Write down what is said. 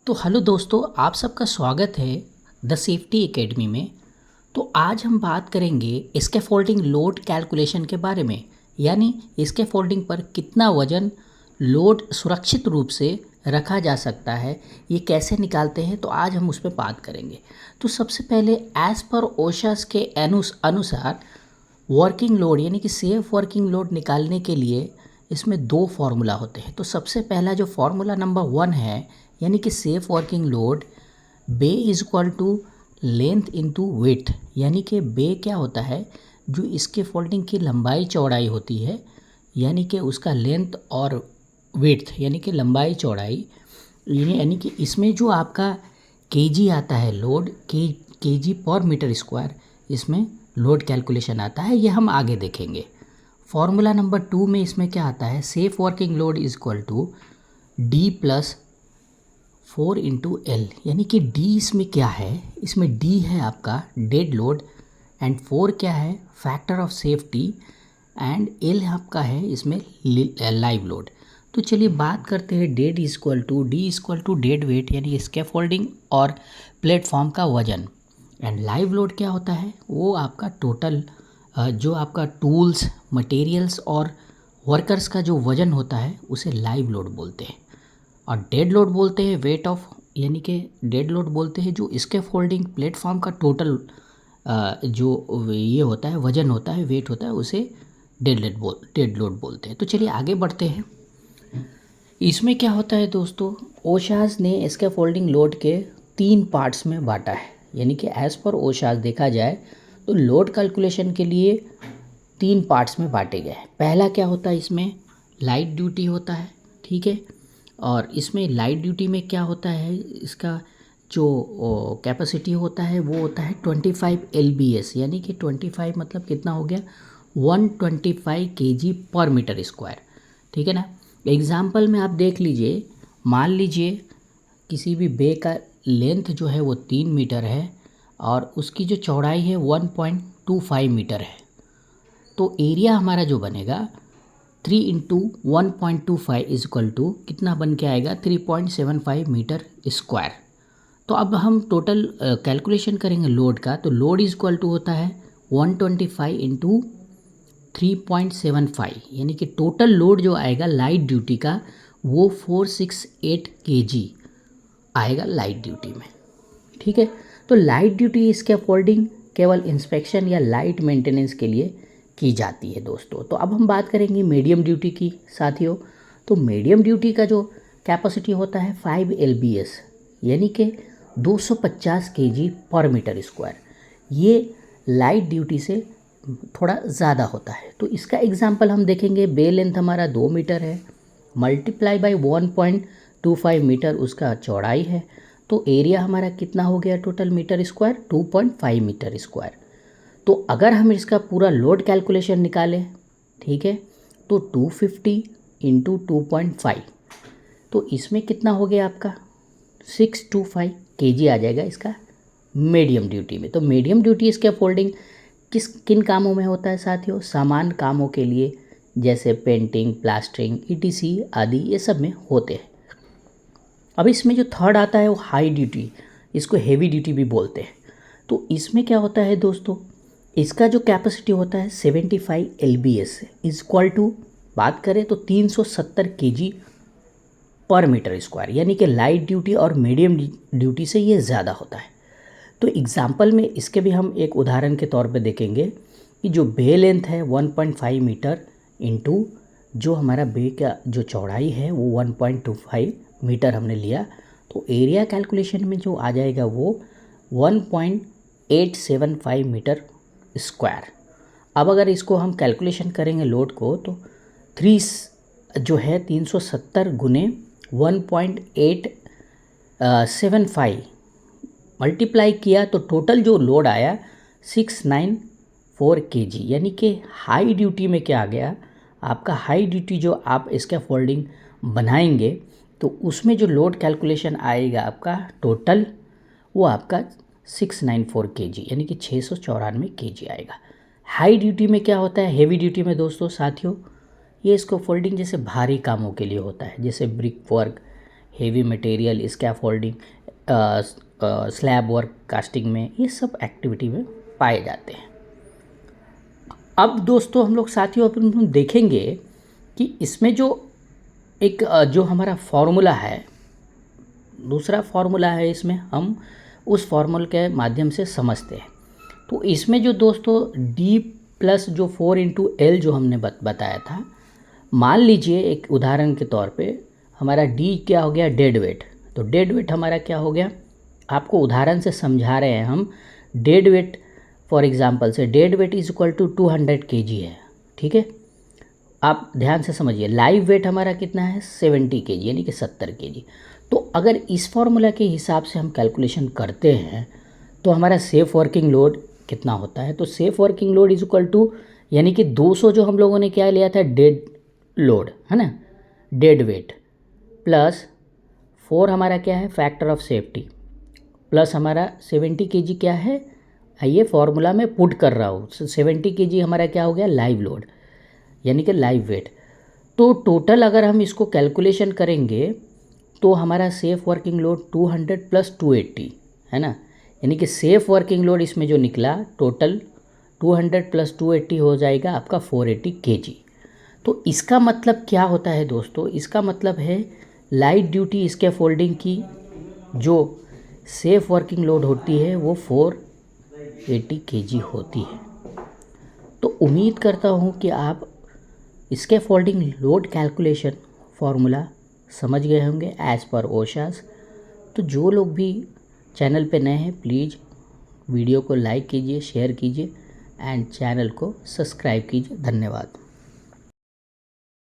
तो हेलो दोस्तों, आप सबका स्वागत है द सेफ्टी एकेडमी में। तो आज हम बात करेंगे स्कैफोल्डिंग लोड कैलकुलेशन के बारे में, यानी स्कैफोल्डिंग पर कितना वजन लोड सुरक्षित रूप से रखा जा सकता है, ये कैसे निकालते हैं। तो आज हम उस पर बात करेंगे। तो सबसे पहले एज़ पर ओशास के अनुसार वर्किंग लोड यानी कि सेफ वर्किंग लोड निकालने के लिए इसमें दो फार्मूला होते हैं। तो सबसे पहला जो फार्मूला नंबर 1 है, यानी कि safe working load bay is equal to length into width, यानी कि बे क्या होता है, जो इसके फोल्डिंग की लंबाई चौड़ाई होती है, यानी कि उसका लेंथ और विड्थ यानी कि लंबाई चौड़ाई, यानी कि इसमें जो आपका केजी आता है लोड, केजी पर मीटर स्क्वायर, इसमें लोड कैलकुलेशन आता है, ये हम आगे देखेंगे। फॉर्मूला नंबर 2 में इसमें क्या आता है, safe working load is equal to D plus 4 into L, यानी कि डी इसमें क्या है, इसमें डी है आपका डेड लोड एंड 4 क्या है factor of safety and L आपका है इसमें लाइव लोड। तो चलिए बात करते हैं dead equal to D equal to dead weight, यानी स्कैफोल्डिंग और प्लेटफॉर्म का वजन, एंड लाइव लोड क्या होता है, वो आपका टोटल जो आपका टूल्स मटेरियल्स और वर्कर्स का जो वजन होता है उसे लाइव लोड बोलते हैं। और डेड लोड बोलते हैं वेट ऑफ, यानी कि डेड लोड बोलते हैं जो स्कैफोल्डिंग प्लेटफॉर्म का टोटल जो ये होता है वजन होता है, वेट होता है, उसे डेड लोड बोलते हैं। तो चलिए आगे बढ़ते हैं। इसमें क्या होता है दोस्तों, ओशास ने स्कैफोल्डिंग लोड के 3 पार्ट्स में बांटा है, यानी कि एज़ पर ओशास देखा जाए तो लोड कैलकुलेशन के लिए 3 पार्ट्स में बांटे गए हैं। पहला क्या होता है, इसमें लाइट ड्यूटी होता है, ठीक है। और इसमें लाइट ड्यूटी में क्या होता है, इसका जो कैपेसिटी होता है वो होता है 25 LBS, यानी कि 25 मतलब कितना हो गया 125 kg पर मीटर स्क्वायर, ठीक है ना। एग्जाम्पल में आप देख लीजिए, मान लीजिए किसी भी बे का लेंथ जो है वो 3 मीटर है और उसकी जो चौड़ाई है 1.25 मीटर है। तो एरिया हमारा जो बनेगा 3 इंटू 1.25 इज इक्वल टू कितना बन के आएगा 3.75 मीटर स्क्वायर। तो अब हम टोटल कैलकुलेशन करेंगे लोड का। तो लोड इज इक्वल टू होता है 125 इंटू 3.75, यानी कि टोटल लोड जो आएगा लाइट ड्यूटी का वो 468 kg आएगा लाइट ड्यूटी में, ठीक है। तो लाइट ड्यूटी स्कैफोल्डिंग केवल इंस्पेक्शन या लाइट मेंटेनेंस के लिए की जाती है दोस्तों। तो अब हम बात करेंगे मीडियम ड्यूटी की साथियों। तो मीडियम ड्यूटी का जो कैपेसिटी होता है 5 LBS, यानी कि 250 kg पर मीटर स्क्वायर। ये लाइट ड्यूटी से थोड़ा ज़्यादा होता है। तो इसका एग्जांपल हम देखेंगे, बे लेंथ हमारा 2 मीटर है, मल्टीप्लाई बाय 1.25 मीटर उसका चौड़ाई है। तो एरिया हमारा कितना हो गया total metre square 2.5 metre square. तो अगर हम इसका पूरा लोड कैलकुलेशन निकालें, ठीक है, तो 250 इंटू 2.5, तो इसमें कितना हो गया आपका 625 kg आ जाएगा इसका मीडियम ड्यूटी में। तो मीडियम ड्यूटी स्कैफोल्डिंग किन कामों में होता है साथियों, सामान्य कामों के लिए, जैसे पेंटिंग, प्लास्टरिंग, ETC आदि ये सब में होते हैं। अब इसमें जो थर्ड आता है वो हाई ड्यूटी, इसको हेवी ड्यूटी भी बोलते हैं। तो इसमें क्या होता है दोस्तों, इसका जो कैपेसिटी होता है 75 LBS इज इक्वल टू, बात करें तो 370 kg पर मीटर स्क्वायर, यानी कि लाइट ड्यूटी और मीडियम ड्यूटी से ये ज़्यादा होता है। तो एग्जाम्पल में इसके भी हम एक उदाहरण के तौर पे देखेंगे कि जो बे लेंथ है 1.5 मीटर इंटू जो हमारा बे का जो चौड़ाई है वो 1.25 मीटर हमने लिया, तो एरिया कैलकुलेशन में जो आ जाएगा वो 1.875 मीटर स्क्वायर। अब अगर इसको हम कैलकुलेशन करेंगे लोड को, तो 370 गुने 1.875 मल्टीप्लाई किया तो टोटल जो लोड आया 694 kg, यानी कि हाई ड्यूटी में क्या आ गया आपका, हाई ड्यूटी जो आप स्कैफोल्डिंग बनाएंगे तो उसमें जो लोड कैलकुलेशन आएगा आपका टोटल, वो आपका 694 kg यानी कि 694 kg आएगा। हाई ड्यूटी में क्या होता है, हेवी ड्यूटी में दोस्तों साथियों, ये स्कैफोल्डिंग जैसे भारी कामों के लिए होता है, जैसे brick work heavy material scaffolding, slab work casting में, ये सब एक्टिविटी में पाए जाते हैं। अब दोस्तों हम लोग साथियों अपन देखेंगे कि इसमें जो एक जो हमारा फॉर्मूला है, दूसरा फॉर्मूला है, इसमें हम उस फॉर्मूले के माध्यम से समझते हैं। तो इसमें जो दोस्तों D प्लस जो 4 × L जो हमने बताया था, मान लीजिए एक उदाहरण के तौर पे हमारा D क्या हो गया, डेड वेट। तो डेड वेट हमारा क्या हो गया, आपको उदाहरण से समझा रहे हैं हम। डेड वेट फॉर एग्जांपल से dead weight is equal to 200 kg है, ठीक है। आप ध्यान से समझिए, लाइव वेट हमारा कितना है, 70 kg यानी कि 70 kg। तो अगर इस फॉर्मूला के हिसाब से हम कैलकुलेशन करते हैं तो हमारा सेफ वर्किंग लोड कितना होता है। तो safe working load is equal to, यानी कि 200 जो हम लोगों ने क्या लिया था, डेड लोड है ना, डेड वेट, प्लस 4 हमारा क्या है, फैक्टर ऑफ सेफ्टी, प्लस हमारा 70 kg क्या है, ये फॉर्मूला में पुट कर रहा हूँ। 70 kg हमारा क्या हो गया, लाइव लोड यानी कि लाइव वेट। तो टोटल अगर हम इसको कैलकुलेशन करेंगे तो हमारा सेफ वर्किंग लोड 200 + 280 है ना, यानी कि सेफ वर्किंग लोड इसमें जो निकला टोटल 200 + 280 हो जाएगा आपका 480 kg। तो इसका मतलब क्या होता है दोस्तों, इसका मतलब है लाइट ड्यूटी स्कैफोल्डिंग की जो सेफ वर्किंग लोड होती है वो 480 kg होती है। तो उम्मीद करता हूँ कि आप स्कैफोल्डिंग लोड कैलकुलेशन फार्मूला समझ गए होंगे एज़ पर ओशास। तो जो लोग भी चैनल पे नए हैं प्लीज़ वीडियो को लाइक कीजिए, शेयर कीजिए एंड चैनल को सब्सक्राइब कीजिए। धन्यवाद।